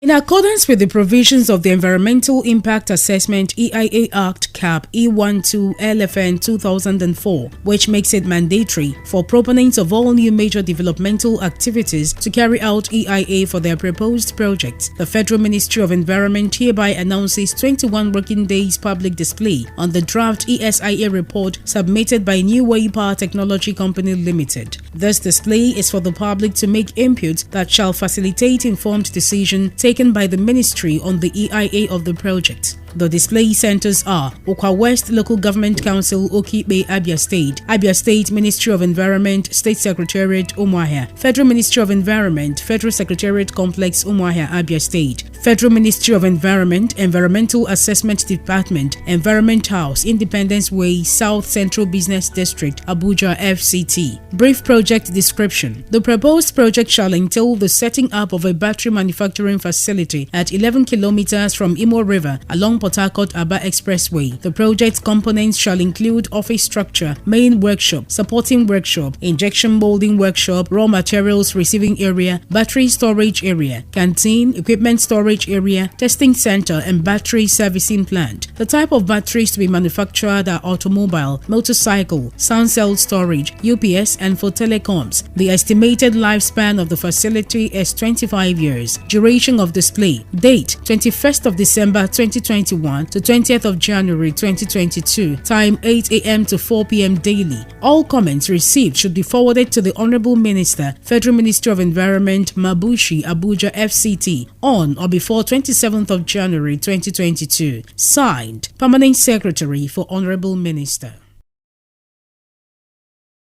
In accordance with the provisions of the Environmental Impact Assessment (EIA) Act Cap E12 LFN 2004, which makes it mandatory for proponents of all new major developmental activities to carry out EIA for their proposed projects, the Federal Ministry of Environment hereby announces 21 working days public display on the draft ESIA report submitted by New Way Power Technology Company Limited. This display is for the public to make input that shall facilitate informed decision taken by the Ministry on the EIA of the project. The display centers are Okwa West Local Government Council, Okibe, Abia State Ministry of Environment, State Secretariat, Umuahia, Federal Ministry of Environment, Federal Secretariat Complex, Umuahia, Abia State, Federal Ministry of Environment, Environmental Assessment Department, Environment House, Independence Way, South Central Business District, Abuja, FCT. Brief project description. The proposed project shall entail the setting up of a battery manufacturing facility at 11 kilometers from Imo River along Port Harcourt-Aba Expressway. The project components shall include office structure, main workshop, supporting workshop, injection molding workshop, raw materials receiving area, battery storage area, canteen, equipment storage area, testing center, and battery servicing plant. The type of batteries to be manufactured are automobile, motorcycle, sound cell storage, UPS, and for telecoms. The estimated lifespan of the facility is 25 years. Duration of display. Date 21st of December 2021 to 20th of January 2022. Time 8 a.m. to 4 p.m. daily. All comments received should be forwarded to the Honorable Minister, Federal Ministry of Environment, Mabushi, Abuja, FCT, on or before 27th of January 2022. Signed, Permanent Secretary for Honorable Minister.